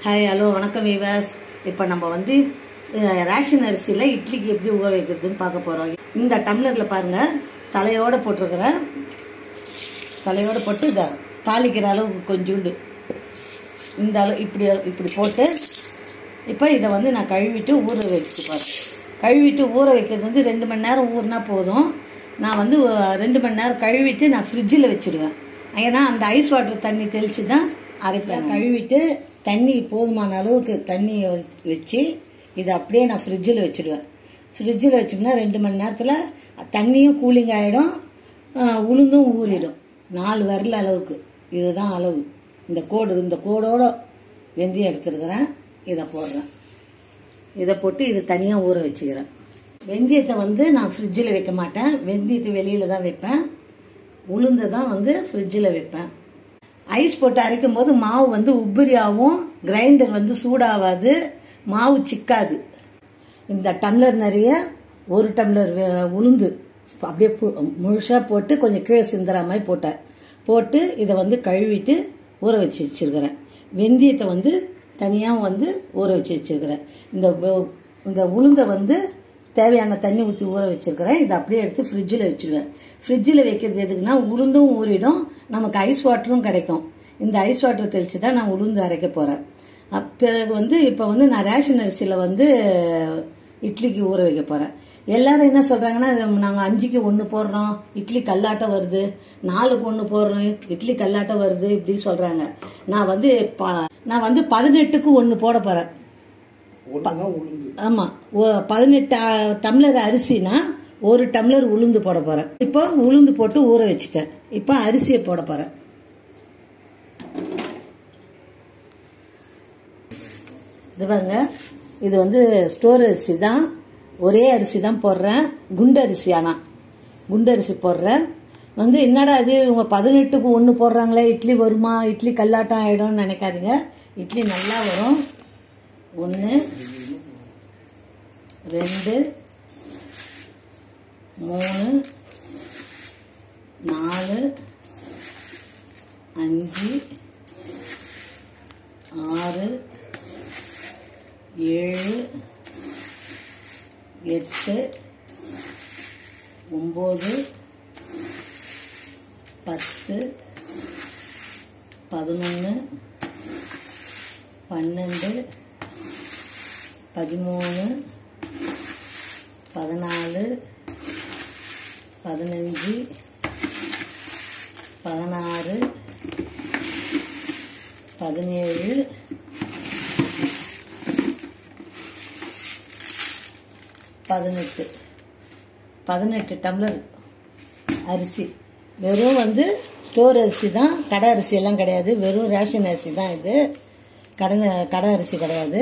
Hi hello வணக்கம் viewers. இப்போ நம்ம வந்து ரேஷன் அரிசியில் இட்லிக்கு எப்படி ஊற வைக்கிறதுன்னு பார்க்க போகிறோம். இந்த டம்ளரில் பாருங்கள், தலையோடு போட்டிருக்கிறேன். தலையோடு போட்டு இதை தாளிக்கிற அளவுக்கு கொஞ்சோண்டு இந்த அளவு இப்படி போட்டு இப்போ இதை வந்து நான் கழுவிட்டு ஊற வச்சு பாருங்க. கழுவிட்டு ஊற வைக்கிறது வந்து 2 மணி நேரம் ஊறினா போதும். நான் வந்து 2 மணி நேரம் கழுவிட்டு நான் ஃப்ரிட்ஜில் வச்சுடுவேன். ஏன்னா அந்த ஐஸ் வாட்டர் தண்ணி தெளித்து தான் அரைப்பேன். கழுவிட்டு தண்ணி போதுமான அளவுக்கு தண்ணியை வச்சு இதை அப்படியே நான் ஃப்ரிட்ஜில் வச்சுடுவேன். ஃப்ரிட்ஜில் வச்சோம்னா 2 மணி நேரத்தில் தண்ணியும் கூலிங் ஆகிடும், உளுந்தும் ஊறிடும். 4 விரல் அளவுக்கு இதுதான் அளவு. இந்த கோடோட வெந்தயம் எடுத்துருக்கிறேன். இதை போடுறேன். இதை போட்டு இது தனியாக ஊற வச்சுக்கிறேன். வெந்தயத்தை வந்து நான் ஃப்ரிட்ஜில் வைக்க மாட்டேன். வெந்தயத்தை வெளியில் தான் வைப்பேன். உளுந்து தான் வந்து ஃப்ரிட்ஜில் வைப்பேன். ஐஸ் போட்டு அரைக்கும் போது மாவு வந்து உப்பரியாகவும், கிரைண்டர் வந்து சூடாகாது, மாவு சிக்காது. இந்த டம்ளர் நிறைய 1 டம்ளர் உளுந்து அப்படியே முழுசாக போட்டு கொஞ்சம் கீழே சிந்துற மாதிரி போட்டு இதை வந்து கழுவிட்டு ஊற வச்சு வச்சுருக்கிறேன். வெந்தயத்தை வந்து தனியாக வந்து ஊற வச்சு வச்சுருக்கிறேன். இந்த உளுந்தை வந்து தேவையான தண்ணி ஊற்றி ஊற வச்சுருக்கிறேன். இதை அப்படியே எடுத்து ஃப்ரிட்ஜில் வச்சுருவேன். ஃப்ரிட்ஜில் வைக்கிறது எதுக்குன்னா உளுந்தும் ஊறிடும், நமக்கு ஐஸ் வாட்டரும் கிடைக்கும். இந்த ஐஸ் வாட்டர் தெளித்து தான் நான் உளுந்து அரைக்க போகிறேன். பிறகு வந்து இப்போ வந்து நான் ரேஷன் அரிசியில் வந்து இட்லிக்கு ஊற வைக்க போகிறேன். எல்லாரும் என்ன சொல்கிறாங்கன்னா, நாங்கள் 5க்கு 1 போடுறோம், இட்லி கல்லாட்டம் வருது, 4க்கு 1 போடுறோம், இட்லி கல்லாட்டம் வருது, இப்படி சொல்கிறாங்க. நான் வந்து 18க்கு 1 போட போகிறேன். ஆமாம், 18 டம்ளர் அரிசினா 1 டம்ளர் உளுந்து போட போகிறேன். இப்போ உளுந்து போட்டு ஊற வச்சுட்டேன். இப்போ அரிசியை போட போகிறேன். இது பாருங்க, இது வந்து ஸ்டோர் அரிசி தான், ஒரே அரிசி தான் போடுறேன். குண்டு அரிசி, ஆனால் குண்டு அரிசி போடுறேன். வந்து என்னடா இது இவங்க 18க்கு 1 போடுறாங்களே, இட்லி வருமா, இட்லி கல்லாட்டம் ஆகிடும்னு நினைக்காதீங்க. இட்லி நல்லா வரும். 1 2 3 4 5 6 7 8 9 10 11 12 13 14 15 16 17 18 டம்ளர் அரிசி. வெறும் வந்து ஸ்டோர் அரிசி தான், கடை அரிசி எல்லாம் கிடையாது. வெறும் ரேஷன் அரிசி தான் இது, கடை அரிசி கிடையாது.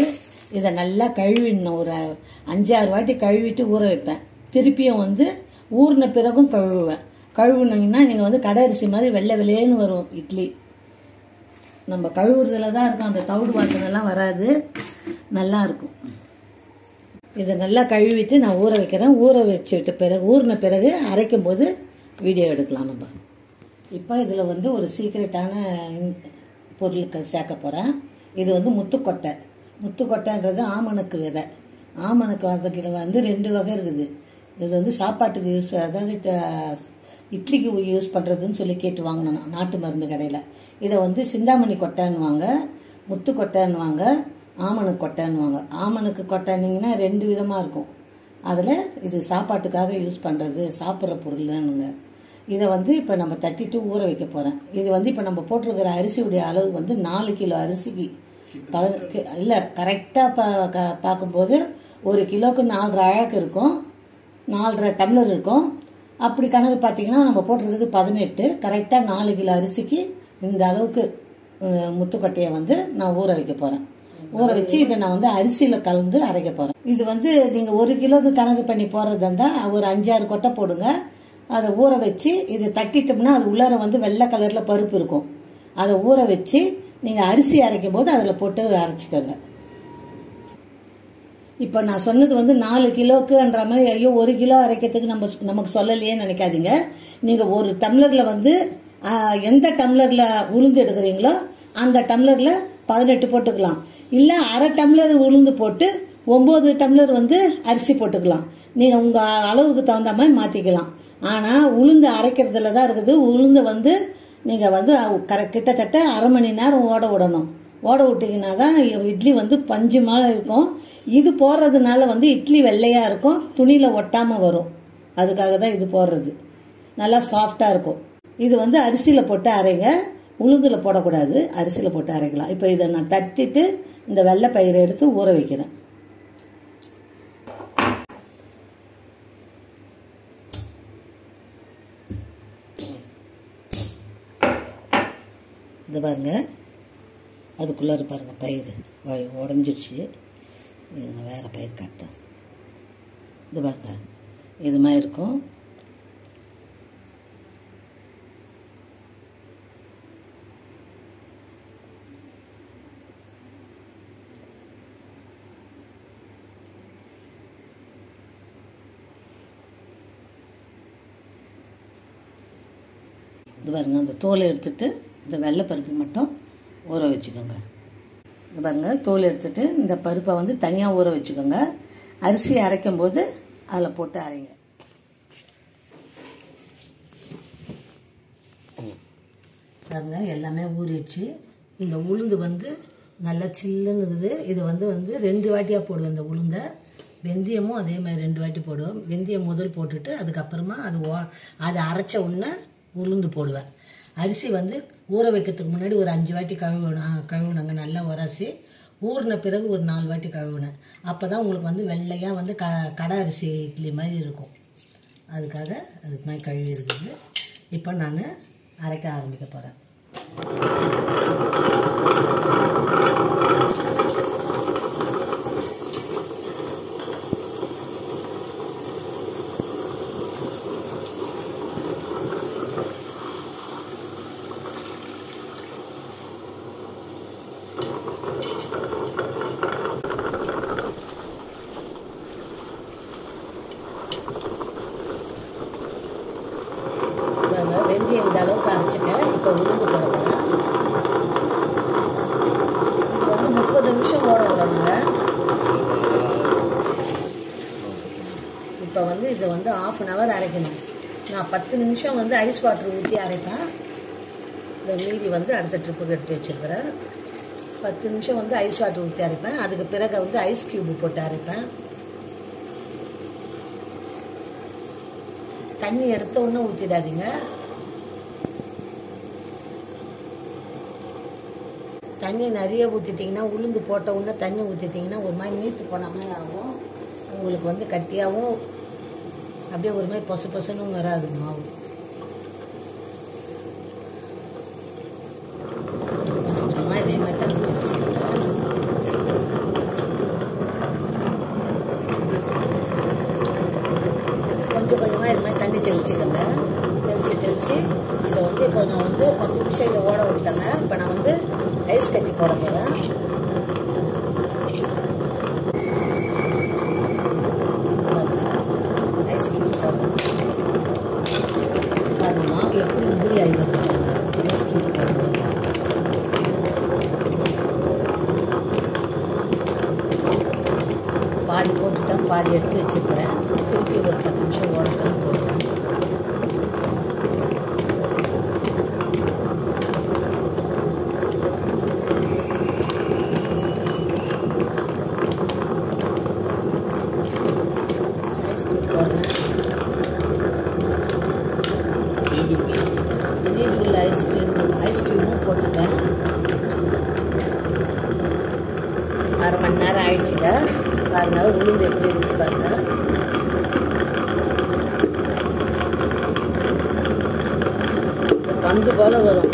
இதை நல்லா கழுவிடணும். ஒரு 5-6 வாட்டி கழுவிட்டு ஊற வைப்பேன். திருப்பியும் வந்து ஊறின பிறகும் கழுவுவேன். கழுவுனீங்கன்னா நீங்கள் வந்து கடை அரிசி மாதிரி வெள்ளை வெள்ளையேன்னு வரும் இட்லி. நம்ம கழுவுறதுல தான் இருக்கும், அந்த தவிடு வாசனைலாம் வராது, நல்லா இருக்கும். இதை நல்லா கழுவிட்டு நான் ஊற வைக்கிறேன். ஊற வச்சுட்டு ஊறின பிறகு அரைக்கும் போது வீடியோ எடுக்கலாம் நம்ம. இப்போ இதில் வந்து ஒரு சீக்ரெட்டான பொருளுக்கு சேர்க்க போகிறேன். இது வந்து முத்துக்கொட்டை. முத்துக்கொட்டைன்றது ஆமணக்கு விதை. ஆமணக்கு வகையில் வந்து 2 வகை இருக்குது. இது வந்து சாப்பாட்டுக்கு யூஸ், அதாவது இட்லிக்கு யூஸ் பண்ணுறதுன்னு சொல்லி கேட்டு வாங்கினோம் நாட்டு மருந்து கடையில். இதை வந்து சிந்தாமணி கொட்டைன்னுவாங்க, முத்துக்கொட்டைன்னுவாங்க, ஆமணக்கு கொட்டைன்னுவாங்க. ஆமணக்கு கொட்டைன்னிங்கன்னா 2 விதமாக இருக்கும். அதில் இது சாப்பாட்டுக்காக யூஸ் பண்ணுறது, சாப்பிட்ற பொருள்னுங்க. இதை வந்து இப்போ நம்ம தட்டிட்டு ஊற வைக்க போகிறேன். இது வந்து இப்போ நம்ம போட்டிருக்கிற அரிசியுடைய அளவு வந்து 4 கிலோ அரிசிக்கு இல்லை, கரெக்டாக பார்க்கும்போது 1 கிலோவுக்கு 4 அழகு இருக்கும், 4.5 டம்ளர் இருக்கும். அப்படி கணக்கு பார்த்தீங்கன்னா நம்ம போட்டிருக்கிறது 18. கரெக்டாக 4 கிலோ அரிசிக்கு இந்த அளவுக்கு முத்துக்கொட்டையை வந்து நான் ஊற வைக்க போகிறேன். ஊற வச்சு இதை நான் வந்து அரிசியில் கலந்து அரைக்க போகிறேன். இது வந்து நீங்கள் 1 கிலோவுக்கு கணக்கு பண்ணி போடுறதா இருந்தால் ஒரு 5-6 கொட்டை போடுங்க. அதை ஊற வச்சு இதை தட்டிட்டோம்னா அது உள்ளார வந்து வெள்ளை கலரில் பருப்பு இருக்கும். அதை ஊற வச்சு நீங்கள் அரிசி அரைக்கும் போது அதில் போட்டு அரைச்சிக்கோங்க. இப்போ நான் சொன்னது வந்து 4 கிலோக்குன்ற மாதிரி, ஐயோ 1 கிலோ அரைக்கிறதுக்கு நமக்கு சொல்லலையே நினைக்காதீங்க. நீங்கள் 1 டம்ளரில் வந்து எந்த டம்ளரில் உளுந்து எடுக்கிறீங்களோ அந்த டம்ளரில் 18 போட்டுக்கலாம். இல்லை அரை டம்ளர் உளுந்து போட்டு 9 டம்ளர் வந்து அரிசி போட்டுக்கலாம். நீங்கள் உங்கள் அளவுக்கு தகுந்த மாதிரி மாற்றிக்கலாம். ஆனால் உளுந்து அரைக்கிறதுல தான் இருக்குது. உளுந்து வந்து நீங்கள் வந்து கிட்டத்தட்ட அரை மணி நேரம் ஓட விடணும். ஓட விட்டிங்கன்னா தான் இட்லி வந்து பஞ்சு மாதிரி இருக்கும். இது போடுறதுனால வந்து இட்லி வெள்ளையாக இருக்கும், துணியில் ஒட்டாமல் வரும். அதுக்காக தான் இது போடுறது. நல்லா சாஃப்டாக இருக்கும். இது வந்து அரிசியில் போட்டு அரைங்க, உளுந்தில் போடக்கூடாது, அரிசியில் போட்டு அரைக்கலாம். இப்போ இதை நான் தட்டிட்டு இந்த வெள்ளை பயிரை எடுத்து ஊற வைக்கிறேன். இது பாருங்க, அதுக்குள்ளே பாருங்க பயிர் உடஞ்சிடுச்சு. இது வேறு பயிர் காட்டேன். இது பாருங்க, இது மாதிரி இருக்கும். இது பாருங்கள், அந்த தோலை எடுத்துட்டு இந்த வெள்ளை பருப்பு மட்டும் ஊற வச்சுக்கோங்க. இது பாருங்கள், தோல் எடுத்துட்டு இந்த பருப்பை வந்து தனியாக ஊற வச்சுக்கோங்க. அரிசி அரைக்கும் போது அதில் போட்டு அரைங்க. பாருங்க, எல்லாமே ஊறிடுச்சு. இந்த உளுந்து வந்து நல்லா சில்லுன்னு இருக்குது. இது வந்து 2 வாட்டியாக போடுவேன். இந்த உளுந்தை வெந்தயமும் அதே மாதிரி 2 வாட்டி போடுவேன். வெந்தயம் முதல் போட்டுட்டு அதுக்கப்புறமா அது அரைச்ச உடனே உளுந்து போடுவேன். அரிசி வந்து ஊற வைக்கிறதுக்கு முன்னாடி ஒரு 5 வாட்டி கழுவுனாங்க. நல்லா உரசி ஊறின பிறகு ஒரு 4 வாட்டி கழுவுனேன். அப்போ தான் உங்களுக்கு வந்து வெள்ளையாக வந்து கடை அரிசி இட்லி மாதிரி இருக்கும். அதுக்காக அதுக்கு மாதிரி கழுவி இருக்குது. இப்போ நான் அரைக்க ஆரம்பிக்க போகிறேன். வெந்தயம் இந்த அளவுக்கு அரைச்சிட்டேன். இப்போ உளுந்து போட போகிறேன். இது வந்து 30 நிமிஷம் ஓட விடணுங்க. இப்போ வந்து இதை வந்து 1/2 hour அரைக்கணும். நான் 10 நிமிஷம் வந்து ஐஸ் வாட்டர் ஊற்றி அரைப்பேன். இந்த மீதி வந்து அடுத்த ட்ரிப்புக்கு எடுத்து வச்சுருக்கிறேன். 10 நிமிஷம் வந்து ஐஸ் வாட்டர் ஊற்றி அரைப்பேன். அதுக்கு பிறகு வந்து ஐஸ் க்யூப் போட்டு அரைப்பேன். தண்ணி எடுத்த உடனே ஊற்றிடாதீங்க. தண்ணி நிறைய ஊற்றிட்டிங்கன்னா, உளுந்து போட்ட உடனே தண்ணி ஊற்றிட்டிங்கன்னா ஒரு மாதிரி நீத்து போன மாதிரி ஆகும். உங்களுக்கு வந்து கட்டியாகவும் அப்படியே ஒரு மாதிரி பொசு பொசுன்னு வராது மாவு. இதே மாதிரி தண்ணி தெளிச்சுக்கோங்க. கொஞ்சம் கொஞ்சமாக இது மாதிரி தண்ணி தெளிச்சுக்கோங்க. தெளித்து இதை வந்து இப்போ நான் வந்து 10 நிமிஷம் இதை ஓட விட்டேங்க. இப்போ நான் வந்து ஐஸ் கட்டி போட போகிறேன். ஐஸ் கட்டி போடுறேன். பாருங்க மாவு எப்படி உதிரி ஆகி வந்துட்டாங்க. ஐஸ் கட்டி போடும்போது பாதி போட்டுட்டேன், பாதி எடுத்து வச்சுருக்கிறேன். திருப்பி ஒரு 10 நிமிஷம் ஓடட்டும் போடுறேன். ஐஸ்கிரீமும் போட்டுட்டேன். 1/2 மணி நேரம் ஆயிடுச்சுங்க. பாருங்க உளுந்து எப்படி இருக்கு பாருங்க. பந்து போல வரும்.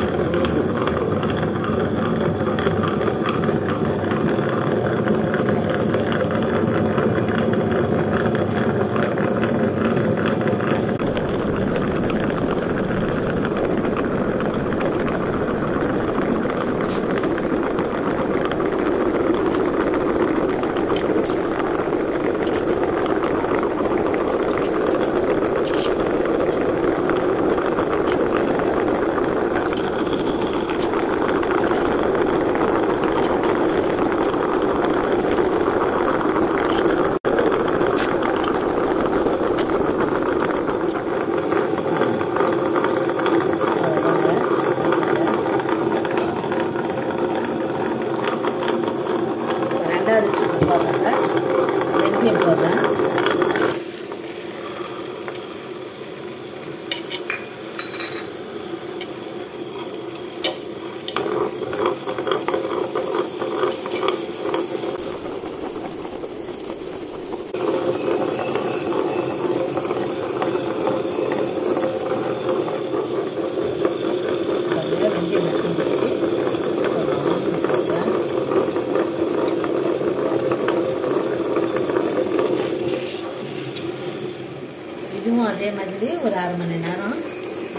அதே மாதிரி ஒரு அரை மணி நேரம்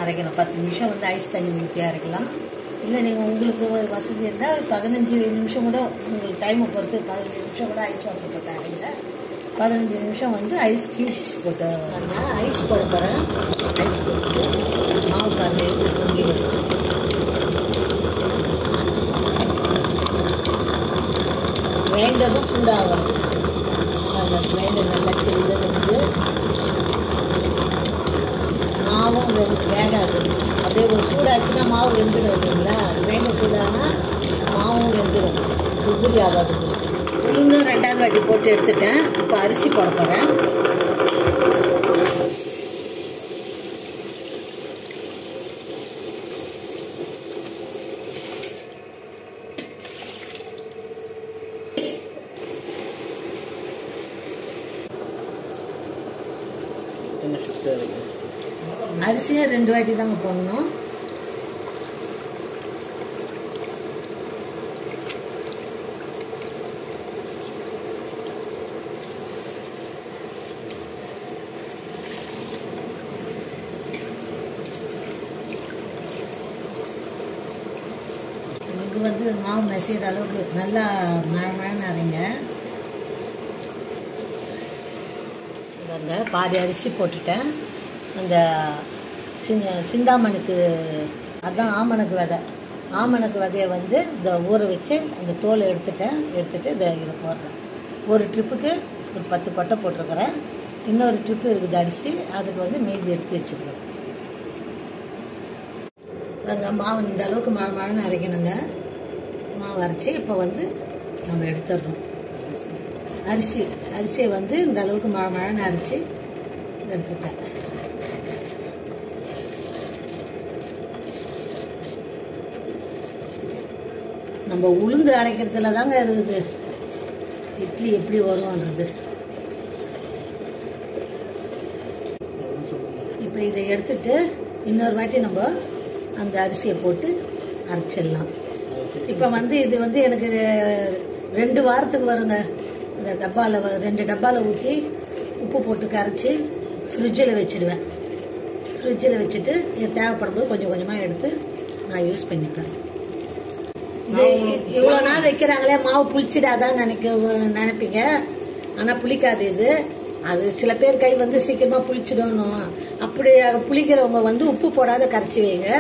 அரைக்கணும். 10 நிமிஷம் வந்து ஐஸ் தண்ணி ஊற்றி அரைக்கலாம். இல்லை நீங்கள் உங்களுக்கு வசதி இருந்தால் 15 நிமிஷம் கூட உங்களுக்கு டைமை பொறுத்து 15 நிமிஷம் கூட ஐஸ் வாட்டர் போட்டு அரைங்க. 15 நிமிஷம் வந்து ஐஸ் க்யூப்ஸ் போட்டு ஐஸ் போட போகிறேன். ஐஸ் போட்டு மாவு பாருங்க எப்படி பொங்கி வரும். கிரைண்டரும் சூடாகும். அந்த கிரைண்டர் நல்லா சில்லுன்னு இருக்குது. மாவும் வேகாது. அப்படியே ஒரு சூடாச்சுன்னா மாவு வெந்துடும் இல்லைங்களா? கிரைண்டர் சூடானா மாவும் வெந்துடும், உதிரி ஆகாது. உளுந்தும் 2வது வாட்டி போட்டு எடுத்துட்டேன். இப்போ அரிசி போட போகிறேன். அரிசியை 2 வாட்டி தாங்க போடணும். இது வந்து மாவு மசிகிற அளவுக்கு நல்லா மழை அரைங்க. பாதி அரிசி போட்டுட்டேன். அந்த சிந்தாமணிக்கு அதுதான் ஆமணக்கு விதை. ஆமணக்கு விதையை வந்து இந்த ஊற வச்சு அந்த தோலை எடுத்துட்டு இதை போடுறேன். ஒரு ட்ரிப்புக்கு ஒரு 10 கொட்டை போட்டிருக்கிறேன். இன்னொரு ட்ரிப்பு இருக்குது அரிசி, அதுக்கு வந்து மீதி எடுத்து வச்சுக்கிறேன். நாங்கள் மாவு இந்த அளவுக்கு மழைன்னு அரைக்கணுங்க. மாவு அரைச்சி இப்போ வந்து நம்ம எடுத்துடுறோம். அரிசியை வந்து இந்த அளவுக்கு மழைன்னு அரைச்சி எடுத்துட்டேன். நம்ம உளுந்து அரைக்கிறதுல தாங்க இருக்குது இட்லி எப்படி வரும்ன்றது. இப்போ இதை எடுத்துட்டு இன்னொரு வாட்டி நம்ம அந்த அரிசியை போட்டு அரைச்சிடலாம். இப்போ வந்து இது வந்து எனக்கு 2 வாரத்துக்கு வருங்க. இந்த டப்பாவில் 2 டப்பாவில் ஊற்றி உப்பு போட்டு கரைச்சி ஃப்ரிட்ஜில் வச்சுடுவேன். ஃப்ரிட்ஜில் வச்சுட்டு தேவைப்படும் போது கொஞ்சம் கொஞ்சமாக எடுத்து நான் யூஸ் பண்ணிப்பேன். இது இவ்வளோ நாள் வைக்கிறாங்களே மாவு புளிச்சிடாதான் நினைப்பீங்க. ஆனால் புளிக்காது இது. அது சில பேர் கை வந்து சீக்கிரமாக புளிச்சிடணும். அப்படி புளிக்கிறவங்க வந்து உப்பு போடாத கரைச்சி வைங்க.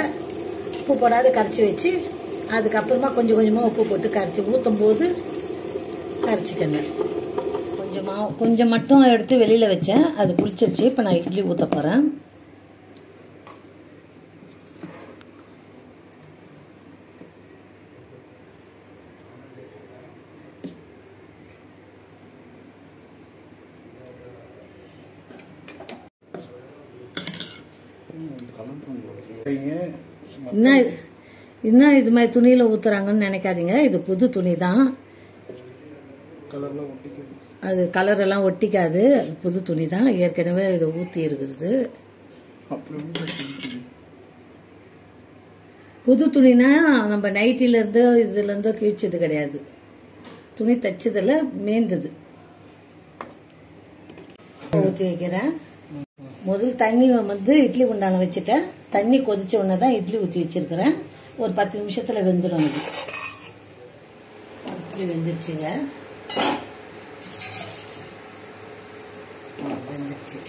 உப்பு போடாத கரைச்சி வச்சு அதுக்கப்புறமா கொஞ்சம் கொஞ்சமாக உப்பு போட்டு கரைச்சி ஊற்றும் போது கரைச்சிக்கங்க. கொஞ்சம் மட்டும் எடுத்து வெளியில் வச்சேன், அது புளிச்சிருச்சு. இப்போ நான் இட்லி ஊற்ற போகிறேன். இன்னும் இது மாதிரி துணியில் ஊற்றுறாங்கன்னு நினைக்காதீங்க. இது புது துணி தான். அது கலரெல்லாம் ஒட்டிக்காது. புது துணி தான். ஏற்கனவே இதை ஊற்றி இருக்கிறது. புது துணினா நம்ம நைட்டிலேருந்து இதுலேருந்தோ கிழிச்சது கிடையாது. துணி தைச்சதில் மேய்ந்தது. ஊற்றி வைக்கிறேன். முதல் தண்ணி வந்து இட்லி குண்டான வச்சுட்டேன். தண்ணி கொதிச்ச உடனே தான் இட்லி ஊற்றி வச்சிருக்கிறேன். ஒரு 10 நிமிஷத்தில் வெந்துடும். இது இட்லி வெந்துருச்சுங்க. வெந்துருச்சு.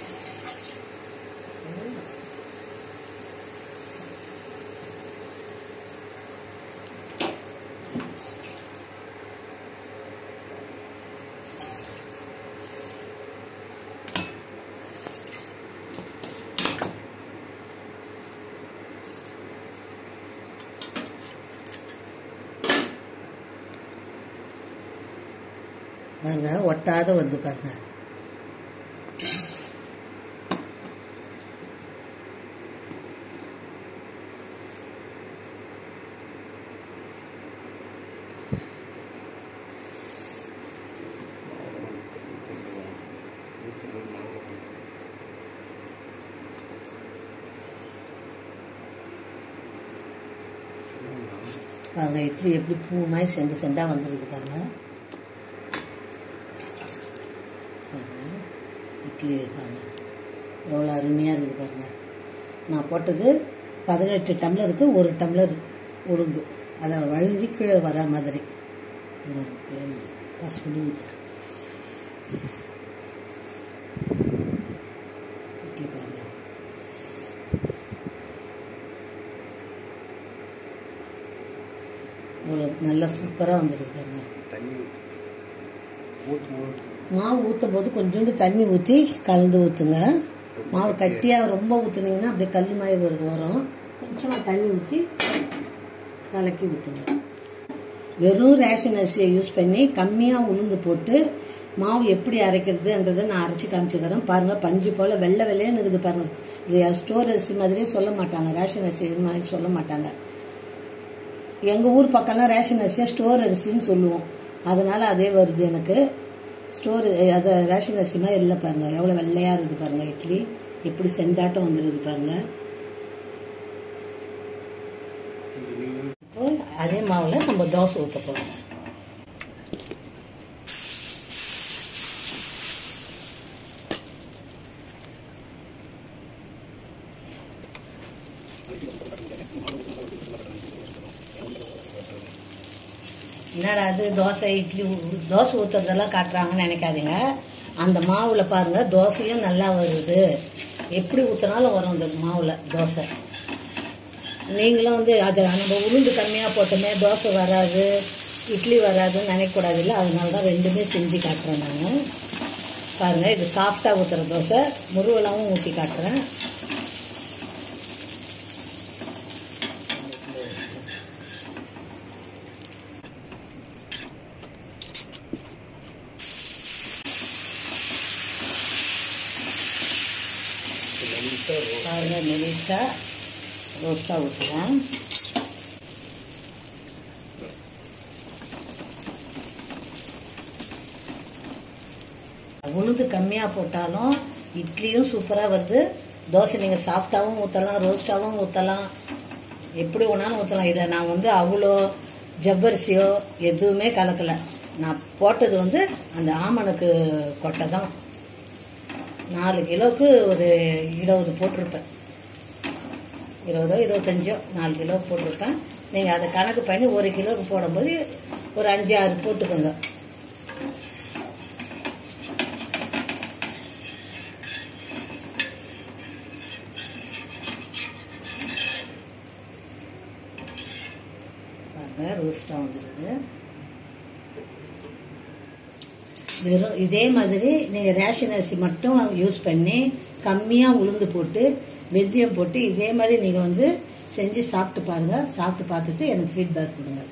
பாருங்க ஒட்டாத வருது பாருங்க. பாருங்க இட்லி எப்படி பூ மாதிரி செண்டு செண்டா வந்துருது பாருங்க. பாருங்க இட்லி பாருங்க எவ்வளோ அருமையாக இருக்குது பாருங்கள். நான் போட்டது 18 டம்ளருக்கு 1 டம்ளர் உளுந்து, அதை வழுவி கீழே வர மாதிரி. பசுடி இட்லி பாருங்கள். இவ்வளோ நல்லா சூப்பராக வந்துடுது பாருங்கள். மாவு ஊற்றும் போது கொஞ்சோண்டு தண்ணி ஊற்றி கலந்து ஊற்றுங்க. மாவு கட்டியாக ரொம்ப ஊற்றுனீங்கன்னா அப்படியே கல் மாதிரி வரும். கொஞ்சமாக தண்ணி ஊற்றி கலக்கி ஊற்றுங்க. வெறும் ரேஷன் அரிசியை யூஸ் பண்ணி கம்மியாக உளுந்து போட்டு மாவு எப்படி அரைக்கிறதுன்றதை நான் அரைச்சி காமிச்சுக்கிறேன் பாருங்கள். பஞ்சு போல் வெள்ளை வெள்ளைன்னு இருக்குது பாருங்கள். இது ஸ்டோர் அரிசி மாதிரியே சொல்ல மாட்டாங்க, ரேஷன் அரிசி மாதிரி சொல்ல மாட்டாங்க. எங்கள் ஊர் பக்கம்லாம் ரேஷன் அரிசியாக ஸ்டோர் அரிசின்னு சொல்லுவோம். அதனால் அதே வருது எனக்கு. ஸ்டோர் அதை ரேஷன் அரிசி மாதிரி இல்லை பாருங்கள். எவ்வளோ வெள்ளையாக இருக்குது பாருங்கள். இட்லி எப்படி செண்டாட்டம் வந்துடுது பாருங்கள். இப்போ அதே மாவில் நம்ம தோசை ஊற்ற போகிறோம். என்னடா அது தோசை இட்லி தோசை ஊற்றுறதெல்லாம் காட்டுறாங்கன்னு நினைக்காதீங்க. அந்த மாவில் பாருங்கள் தோசையும் நல்லா வருது. எப்படி ஊற்றினாலும் வரும் அந்த மாவில் தோசை. நீங்களும் வந்து அதை நம்ம உளுந்து கம்மியாக போட்டோமே தோசை வராது இட்லி வராதுன்னு நினைக்கக்கூடாது இல்லை. அதனால தான் ரெண்டுமே செஞ்சு காட்டுறேன் நான். பாருங்கள் இது சாஃப்டாக ஊற்றுற தோசை, முருவலாகவும் ஊற்றி காட்டுறேன். பாருங்கள் மெலிசாக ரோஸ்ட்டாக ஊற்றுறேன். உளுந்து கம்மியாக போட்டாலும் இட்லியும் சூப்பராக வருது. தோசை நீங்கள் சாஃப்டாகவும் ஊற்றலாம், ரோஸ்ட்டாகவும் ஊற்றலாம், எப்படி வேணாலும் ஊற்றலாம். இதை நான் வந்து அவ்வளோ ஜவ்வரிசியோ எதுவுமே கலக்கலை. நான் போட்டது வந்து அந்த ஆமணக்கு கொட்டை தான். 4 கிலோவுக்கு ஒரு 20 போட்டிருப்பேன். 20ஓ 25ஓ 4 கிலோ போட்டிருப்பேன். நீங்கள் அதை கணக்கு பண்ணி 1 கிலோவுக்கு போடும்போது ஒரு 5-6 போட்டுக்கோங்க. பாருங்கள் ரோஸ்ட்டாக வந்துடுது. வெறும் இதே மாதிரி நீங்கள் ரேஷன் அரிசி மட்டும் யூஸ் பண்ணி கம்மியாக உளுந்து போட்டு வெந்தயம் போட்டு இதே மாதிரி நீங்கள் வந்து செஞ்சு சாப்பிட்டு பாருங்கள். சாப்பிட்டு பார்த்துட்டு எனக்கு ஃபீட்பேக் கொடுங்க.